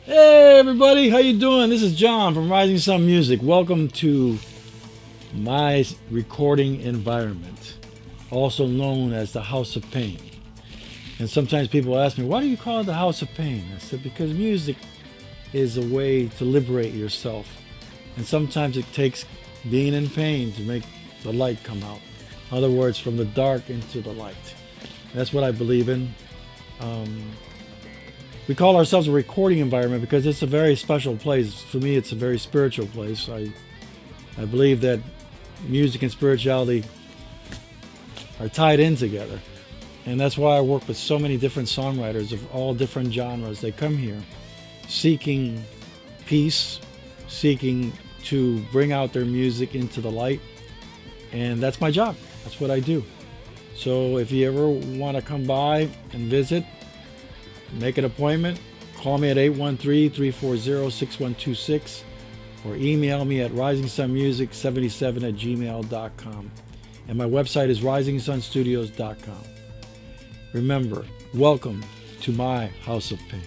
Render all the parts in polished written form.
Hey everybody, how you doing? This is John from Rising Sun Music. Welcome to my recording environment, also known as the House of Pain. And sometimes people ask me, why do you call it the House of Pain? I said, because music is a way to liberate yourself. And sometimes it takes being in pain to make the light come out. In other words, from the dark into the light. That's what I believe in. We call ourselves a recording environment because it's a very special place. For me, it's a very spiritual place. I believe that music and spirituality are tied in together. And that's why I work with so many different songwriters of all different genres. They come here seeking peace, seeking to bring out their music into the light. And that's my job. That's what I do. So if you ever want to come by and visit, make an appointment, call me at 813-340-6126 or email me at risingsunmusic77@gmail.com. And my website is risingsunstudios.com. Remember, welcome to my House of Pain.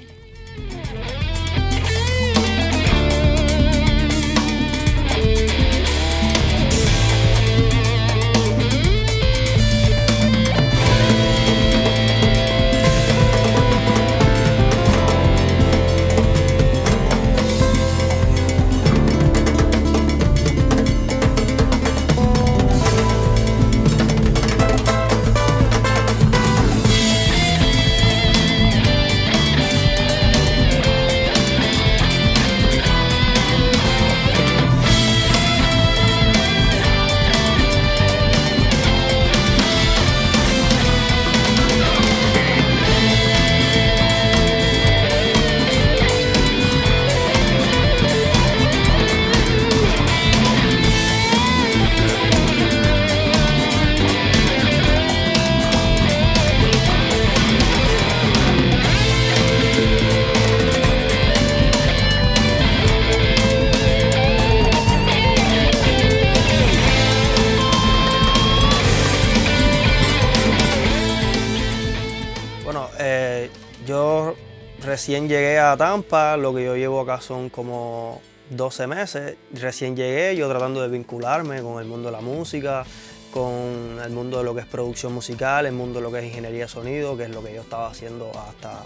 Yo recién llegué a Tampa, lo que yo llevo acá son como 12 meses. Recién llegué, yo tratando de vincularme con el mundo de la música, con el mundo de lo que es producción musical, el mundo de lo que es ingeniería de sonido, que es lo que yo estaba haciendo hasta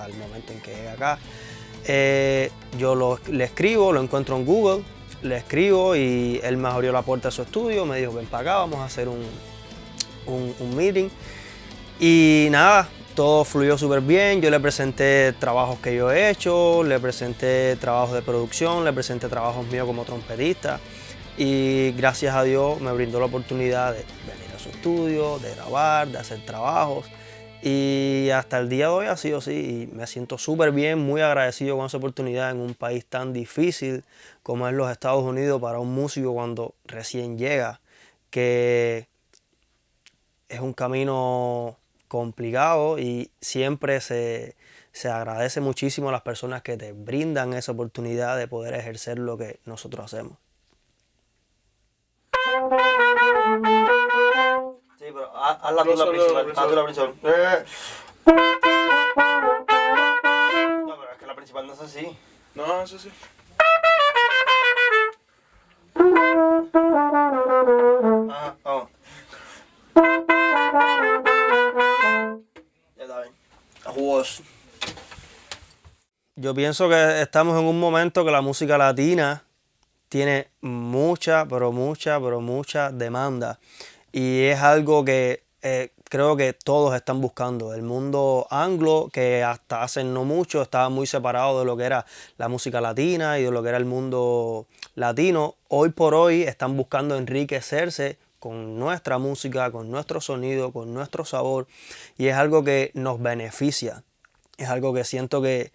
el momento en que llegué acá. Le escribo, lo encuentro en Google, le escribo y él me abrió la puerta de su estudio, me dijo, ven para acá, vamos a hacer un meeting. Y nada, todo fluyó súper bien. Yo le presenté trabajos que yo he hecho, le presenté trabajos de producción, le presenté trabajos míos como trompetista y gracias a Dios me brindó la oportunidad de venir a su estudio, de grabar, de hacer trabajos y hasta el día de hoy ha sido así y me siento súper bien, muy agradecido con esa oportunidad en un país tan difícil como es los Estados Unidos para un músico cuando recién llega, que es un camino complicado y siempre se agradece muchísimo a las personas que te brindan esa oportunidad de poder ejercer lo que nosotros hacemos. Sí, pero hazla tú la principal. Haz tú la principal. No, pero es que la principal no es así. No, eso sí. Ajá, vamos. Ya está bien. Jugoso. Yo pienso que estamos en un momento que la música latina tiene mucha demanda y es algo que creo que todos están buscando. El mundo anglo, que hasta hace no mucho estaba muy separado de lo que era la música latina y de lo que era el mundo latino, hoy por hoy están buscando enriquecerse con nuestra música, con nuestro sonido, con nuestro sabor, y es algo que nos beneficia. Es algo que siento que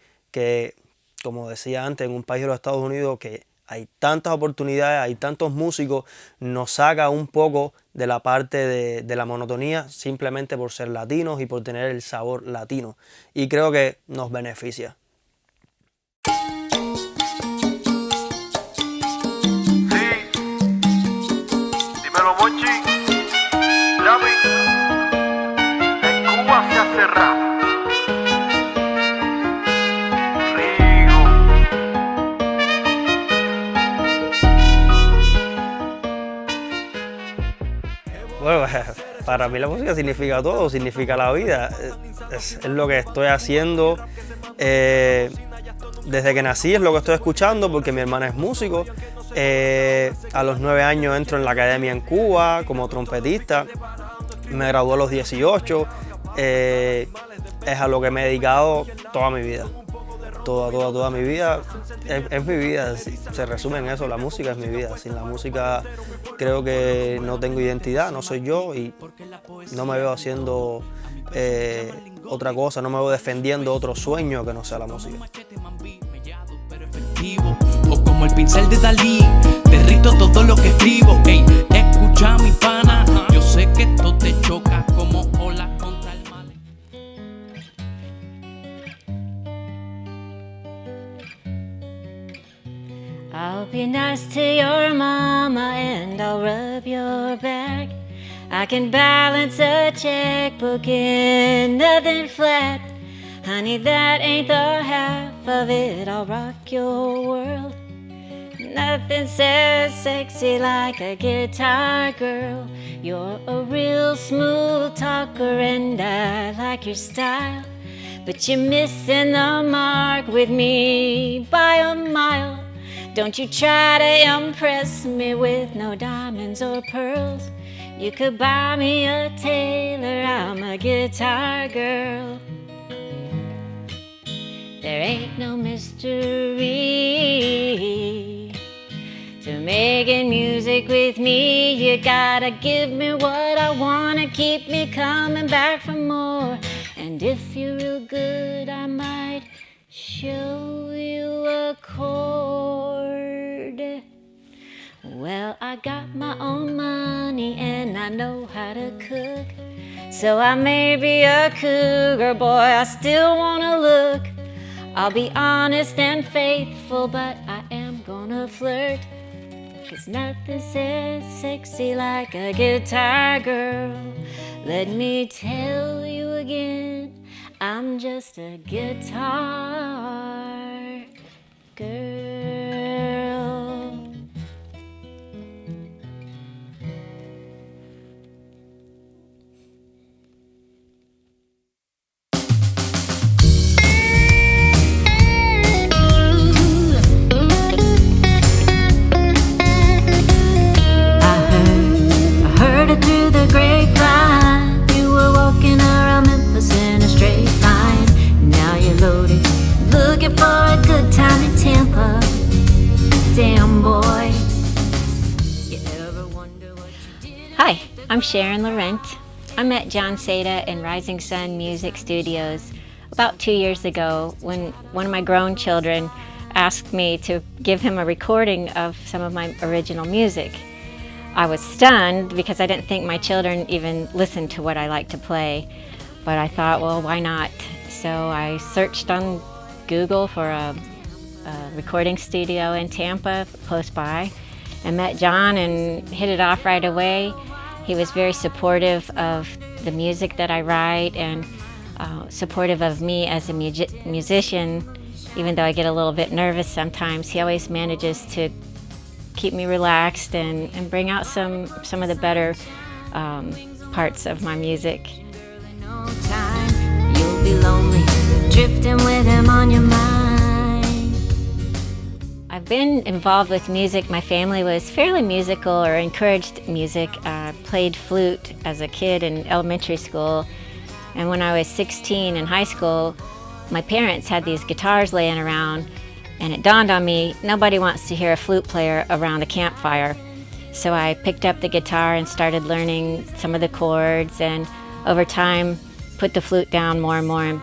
como decía antes, en un país de los Estados Unidos que hay tantas oportunidades, hay tantos músicos, nos saca un poco de la parte de la monotonía simplemente por ser latinos y por tener el sabor latino. Y creo que nos beneficia. Dímelo, Monchi. Grammy. En Cuba se hace rap. Rigo. para mí la música significa todo, significa la vida. Es lo que estoy haciendo desde que nací, es lo que estoy escuchando porque mi hermana es músico. A los 9 años entro en la academia en Cuba como trompetista. Me gradué a los 18. Es a lo que me he dedicado toda mi vida. Toda mi vida es mi vida, se resume en eso, la música es mi vida. Sin la música creo que no tengo identidad, no soy yo y no me veo haciendo otra cosa, no me veo defendiendo otro sueño que no sea la música. O como el pincel de Dalí, derrito todo lo que escribo. Ey, escucha mi pana, yo sé que esto te choca como olas contra el mar. I'll be nice to your mama and I'll rub your back. I can balance a checkbook in nothing flat. Honey, that ain't the half of it. I'll rock your world. Nothing says sexy like a guitar girl. You're a real smooth talker and I like your style. But you're missing the mark with me by a mile. Don't you try to impress me with no diamonds or pearls. You could buy me a tailor, I'm a guitar girl. There ain't no mystery to making music with me. You gotta give me what I wanna, keep me coming back for more. And if you're real good, I might show you a chord. Well, I got my own money and I know how to cook. So I may be a cougar, boy, I still wanna look. I'll be honest and faithful, but I am gonna flirt. 'Cause nothing says sexy like a guitar girl. Let me tell you again, I'm just a guitar girl. Through the grapevine, you were walking around Memphis in a straight line. Now you're loaded, looking for a good time in Tampa. Damn boy, you ever wonder what you did? Hi, I'm Sharon Laurent. I met John Seda in Rising Sun Music Studios about 2 years ago when one of my grown children asked me to give him a recording of some of my original music. I was stunned because I didn't think my children even listened to what I like to play, but I thought, well, why not? So I searched on Google for a recording studio in Tampa, close by, and met John and hit it off right away. He was very supportive of the music that I write and supportive of me as a musician, even though I get a little bit nervous sometimes. He always manages to keep me relaxed and bring out some of the better parts of my music. You'll be lonely, drifting with him on your mind. I've been involved with music. My family was fairly musical or encouraged music. I played flute as a kid in elementary school, and when I was 16 in high school, my parents had these guitars laying around. And it dawned on me, nobody wants to hear a flute player around a campfire. So I picked up the guitar and started learning some of the chords, and over time put the flute down more and more and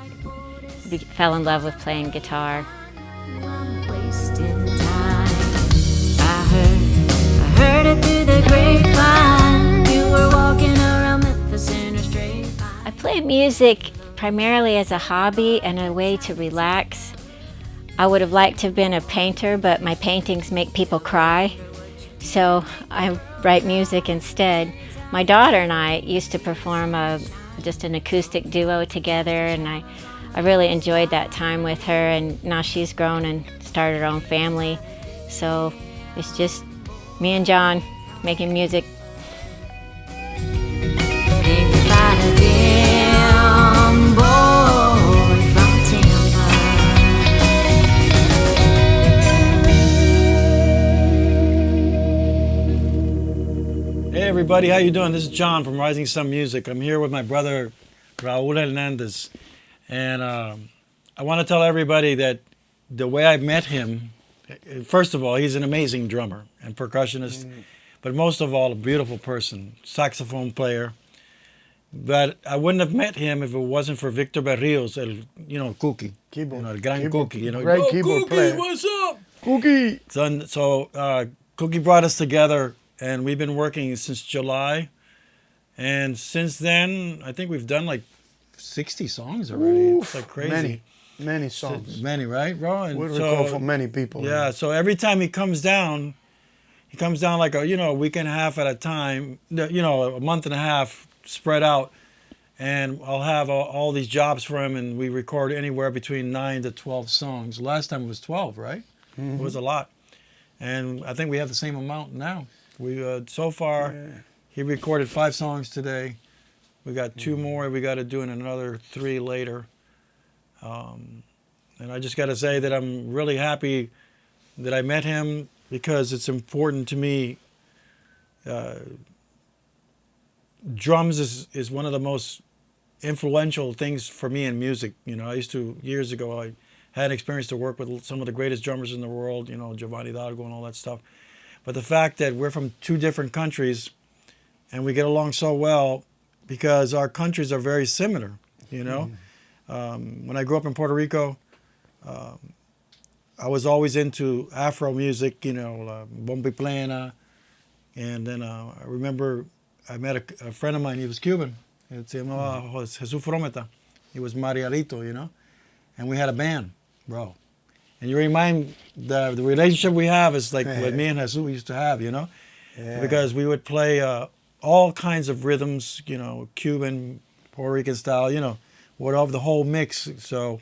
fell in love with playing guitar. I'm wasting time. I heard it through the grapevine. You were walking around Memphis in a straight line. I play music primarily as a hobby and a way to relax. I would have liked to have been a painter, but my paintings make people cry, so I write music instead. My daughter and I used to perform just an acoustic duo together, and I really enjoyed that time with her, and now she's grown and started her own family, so it's just me and John making music. Think everybody. How you doing? This is John from Rising Sun Music. I'm here with my brother Raul Hernandez, and I want to tell everybody that the way I met him, first of all, he's an amazing drummer and percussionist, but most of all, a beautiful person, saxophone player. But I wouldn't have met him if it wasn't for Victor Berrios, Cookie, Keyboard. el gran Keyboard. Cookie, Great keyboard Cookie, player. what's up? Cookie. So Cookie brought us together, and we've been working since July. And since then, I think we've done like 60 songs already. It's like crazy. Many songs. Many, right, bro? And We record for many people. Yeah, man. so every time he comes down like a week and a half at a time, a month and a half spread out. And I'll have all these jobs for him, and we record anywhere between 9 to 12 songs. Last time it was 12, right? It was a lot. And I think we have the same amount now. We so far, he recorded 5 songs today. We got 2 more we got to do, and another 3 later. And I just got to say that I'm really happy that I met him, because it's important to me. Drums is one of the most influential things for me in music. I used to, years ago, I had an experience to work with some of the greatest drummers in the world, Giovanni Dargo and all that stuff. But the fact that we're from 2 different countries and we get along so well because our countries are very similar, When I grew up in Puerto Rico, I was always into Afro music, bomba y plena. And then I remember I met a friend of mine, he was Cuban. Se llamaba Jesús Frometa. He was Mariarito, And we had a band, bro. And you remind the relationship we have is like what me and Jesus used to have, Yeah. Because we would play all kinds of rhythms, Cuban, Puerto Rican style, whatever, the whole mix. So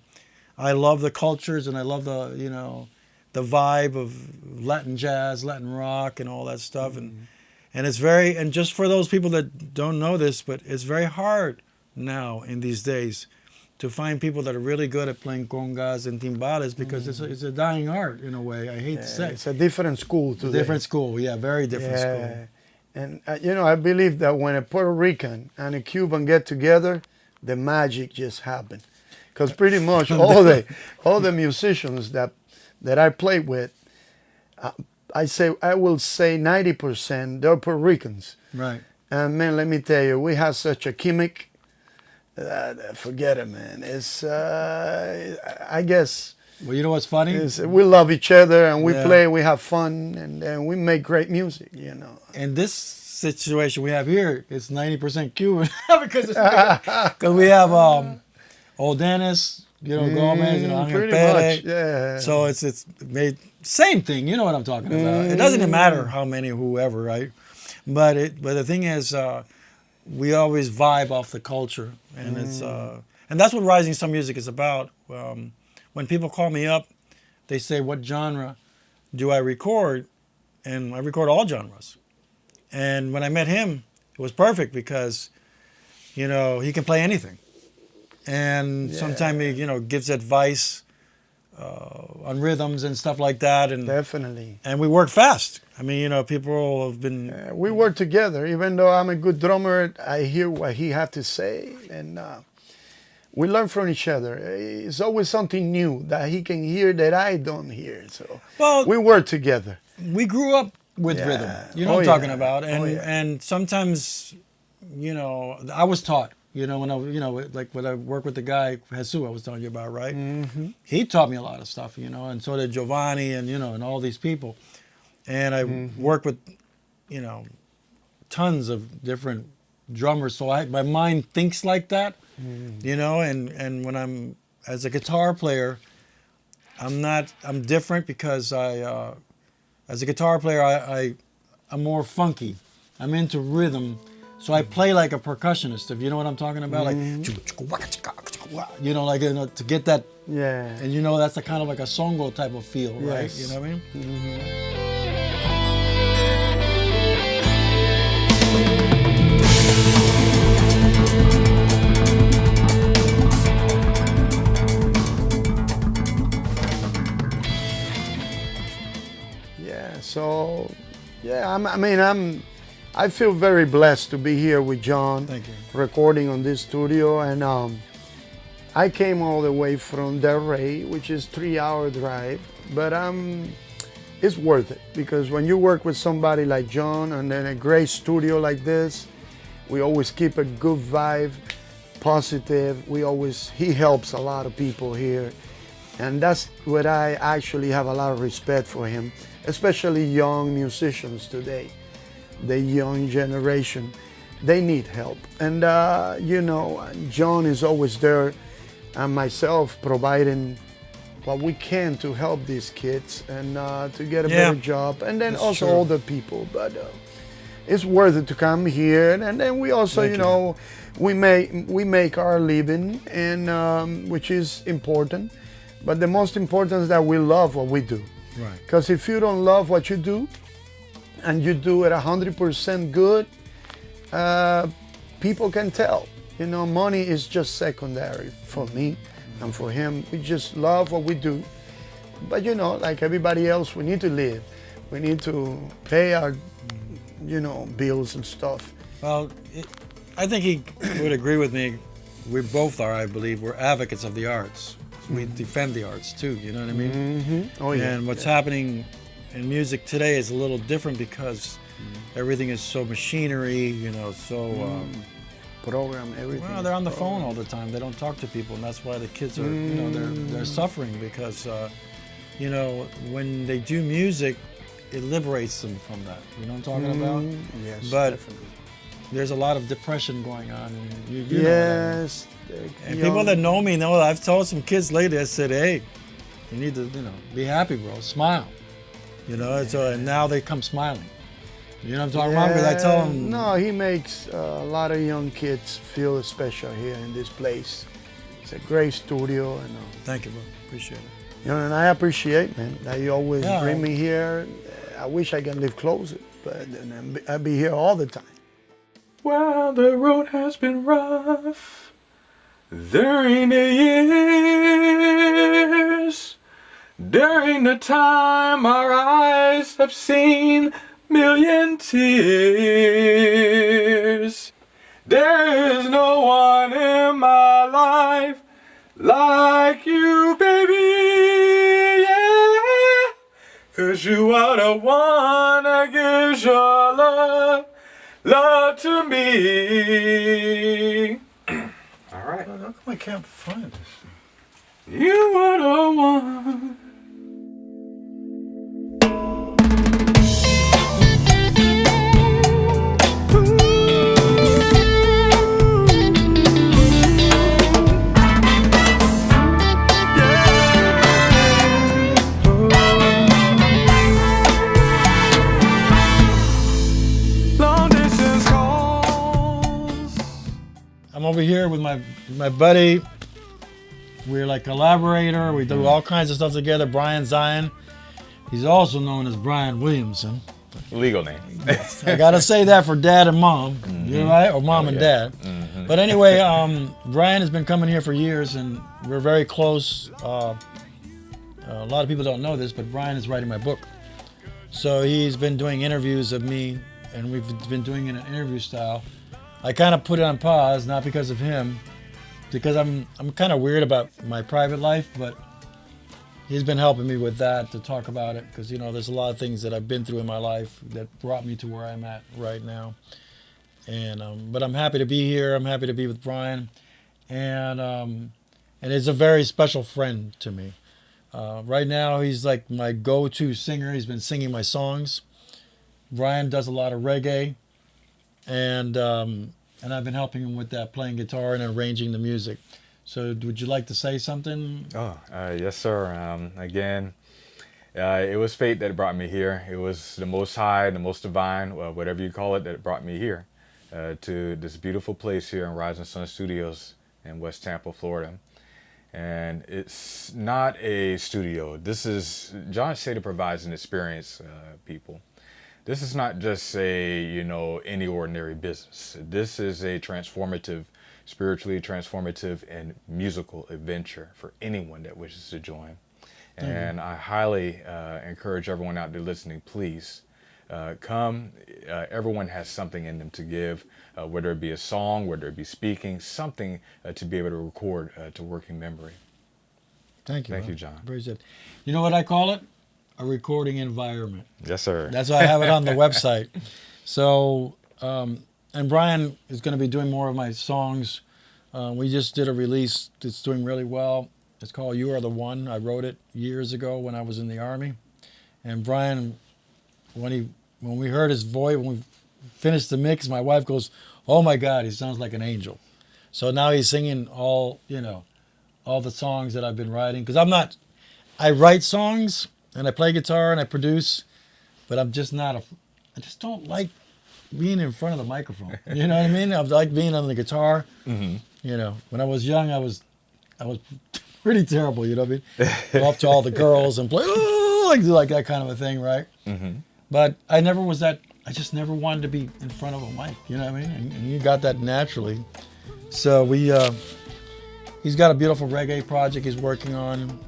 I love the cultures, and I love the vibe of Latin jazz, Latin rock, and all that stuff. And it's and just for those people that don't know this, but it's very hard now in these days to find people that are really good at playing congas and timbales, because it's a dying art in a way. I hate to say. It's a different school today. Different school, yeah, very different school. And, I believe that when a Puerto Rican and a Cuban get together, the magic just happens. Because pretty much all the musicians that I played with, I will say 90% they're Puerto Ricans. Right. And man, let me tell you, we have such a gimmick. Forget it, man. It's I guess. Well, you know what's funny? We love each other, and we Yeah. play, we have fun, and we make great music. And this situation we have here is 90% Cuban because we have Old Dennis, Gomez, Angel pretty Pere. much, yeah. So it's made same thing. You know what I'm talking about. It doesn't matter how many, whoever, right? But the thing is, we always vibe off the culture, and and that's what Rising Sun Music is about. When people call me up, they say, "What genre do I record?" And I record all genres. And when I met him, it was perfect because, he can play anything. And sometimes he, gives advice on rhythms and stuff like that. And Definitely. And we work fast. I mean, people have been... we work together. Even though I'm a good drummer, I hear what he has to say, and we learn from each other. It's always something new that he can hear that I don't hear. So we work together. We grew up with rhythm. You know what I'm talking about. And and sometimes, I was taught. When I work with the guy Jesus I was telling you about, right? Mm-hmm. He taught me a lot of stuff, and so did Giovanni and and all these people. And I work with, tons of different drummers. So my mind thinks like that, and when I'm as a guitar player, I'm different because as a guitar player, I'm more funky. I'm into rhythm. So I play like a percussionist, if you know what I'm talking about, like, to get that, and that's a kind of like a songo type of feel, right? Yes. You know what I mean? Mm-hmm. So, I'm I feel very blessed to be here with John. Thank you. Recording on this studio, and I came all the way from Delray, which is 3-hour drive, but it's worth it because when you work with somebody like John and then a great studio like this, we always keep a good vibe, positive. He helps a lot of people here, and that's what I actually have a lot of respect for him, especially young musicians today. The young generation, they need help, and John is always there, and myself providing what we can to help these kids and to get a better job, and then That's also true. older people. But it's worth it to come here, and then we also, we make our living, and which is important. But the most important is that we love what we do. Right. Because if you don't love what you do, and you do it 100% good, people can tell. Money is just secondary for me and for him. We just love what we do. But like everybody else, we need to live. We need to pay our, bills and stuff. Well, I think he would agree with me. We both are, I believe. We're advocates of the arts. We defend the arts too, you know what I mean? Mm-hmm. Oh, yeah. And what's happening in music today is a little different because everything is so machinery, Program, everything. well, they're on the phone all the time. They don't talk to people, and that's why the kids are, they're suffering because, when they do music, it liberates them from that. You know what I'm talking about? Yes, But definitely. there's a lot of depression going on, and you know what I mean. Yes. And people that know me know I've told some kids lately, I said, hey, you need to, be happy, bro. Smile. And now they come smiling. You know what I'm talking about? Because I tell them. No, he makes a lot of young kids feel special here in this place. It's a great studio, and Thank you, bro. Appreciate it. and I appreciate, man, that you always Yeah. bring me here. I wish I can live closer, but then I'd be here all the time. Well, the road has been rough during the years. During the time our eyes have seen million tears. There is no one in my life like you, baby, yeah. 'Cause you are the one that gives your love to me. All right. How come I can't find this? You are the one. Long distance calls. I'm over here with my buddy. We're like collaborator. We do all kinds of stuff together. Brian Zion. He's also known as Brian Williamson. Legal name. I gotta say that for dad and mom. You know, right? Or mom and dad. But anyway, Brian has been coming here for years, and we're very close. A lot of people don't know this, but Brian is writing my book. So he's been doing interviews of me, and we've been doing it in an interview style. I kind of put it on pause, not because of him, because I'm kind of weird about my private life, but he's been helping me with that to talk about it, because there's a lot of things that I've been through in my life that brought me to where I'm at right now. And but I'm happy to be here. I'm happy to be with Brian, and he's a very special friend to me. Right now, he's like my go-to singer. He's been singing my songs. Brian does a lot of reggae, and I've been helping him with that, playing guitar and arranging the music. So would you like to say something? Oh, yes, sir. Again, it was fate that brought me here. It was the Most High, the Most Divine, whatever you call it, that brought me here to this beautiful place here in Rising Sun Studios in West Tampa, Florida. And it's not a studio. This is, John Seda provides an experience, people. This is not just any ordinary business. This is a transformative, spiritually transformative and musical adventure for anyone that wishes to join. And I highly encourage everyone out there listening, please come. Everyone has something in them to give, whether it be a song, whether it be speaking, something to be able to record to working memory. Thank you. Thank bro. you, John. Appreciate it. You know what I call it? A recording environment. Yes, sir. That's why I have it on the website. So, and Brian is going to be doing more of my songs. We just did a release that's doing really well. It's called You Are the One. I wrote it years ago when I was in the Army. And Brian, when we heard his voice, when we finished the mix, my wife goes, "Oh my God, he sounds like an angel." So now he's singing all the songs that I've been writing. Because I write songs and I play guitar and I produce, but I'm just not I just don't like being in front of the microphone. You know what I mean? I like being on the guitar. Mm-hmm. You know, when I was young, I was pretty terrible. You know what I mean? Go up to all the girls and play like that kind of a thing, right? Mm-hmm. But I never was that. I just never wanted to be in front of a mic. You know what I mean? And you got that naturally. So he's got a beautiful reggae project he's working on,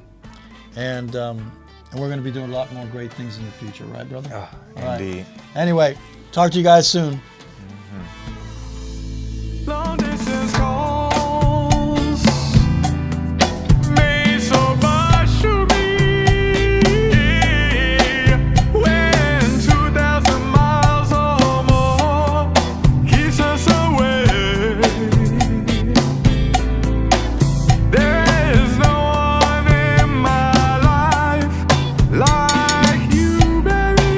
and we're going to be doing a lot more great things in the future, right, brother? All indeed. Right. Anyway, talk to you guys soon. Long distance calls made so much to me when 2,000 miles or more keeps us away. There is no one in my life like you, baby.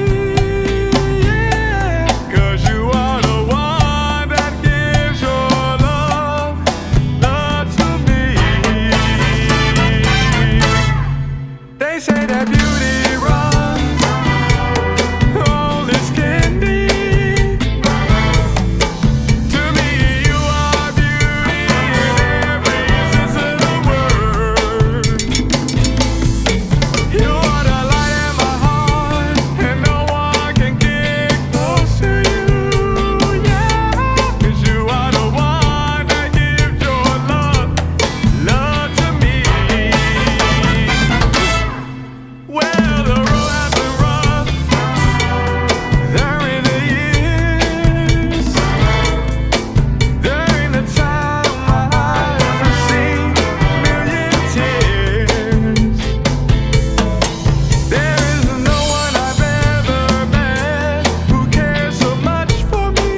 Yeah, 'cause you are the one that gives your love to me. They say that beauty runs all this candy. To me, you are beauty in every sense of the word. You are the light in my heart, and no one can get close to you. Yeah, 'cause you are the one that gives your love to me. Well, the road has been rough during the years, during the time my eyes have seen a million tears. There is no one I've ever met who cares so much for me.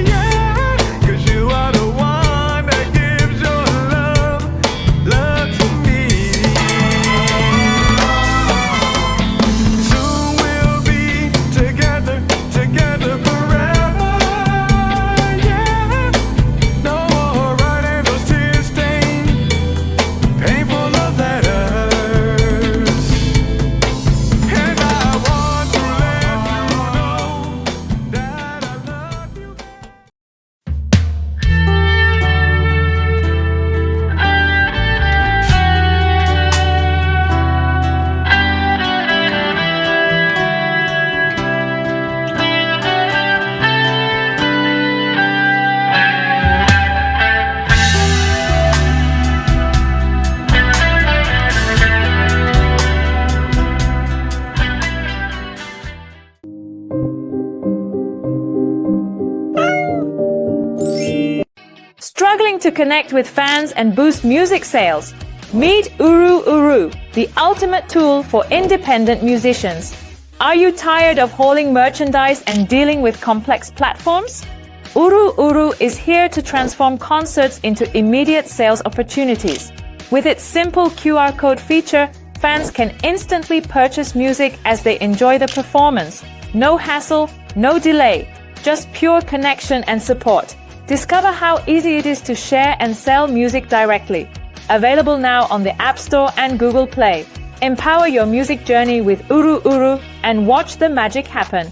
Yeah, 'cause you are the one that gives your love to me. Soon we'll be together forever. Yeah, no more writing those tear-stained, painful love letters. And I want to let you know that I love you. Struggling to connect with fans and boost music sales? Meet Uru Uru, the ultimate tool for independent musicians. Are you tired of hauling merchandise and dealing with complex platforms? Uru Uru is here to transform concerts into immediate sales opportunities. With its simple QR code feature, fans can instantly purchase music as they enjoy the performance. No hassle, no delay, just pure connection and support. Discover how easy it is to share and sell music directly. Available now on the App Store and Google Play. Empower your music journey with Uru Uru and watch the magic happen.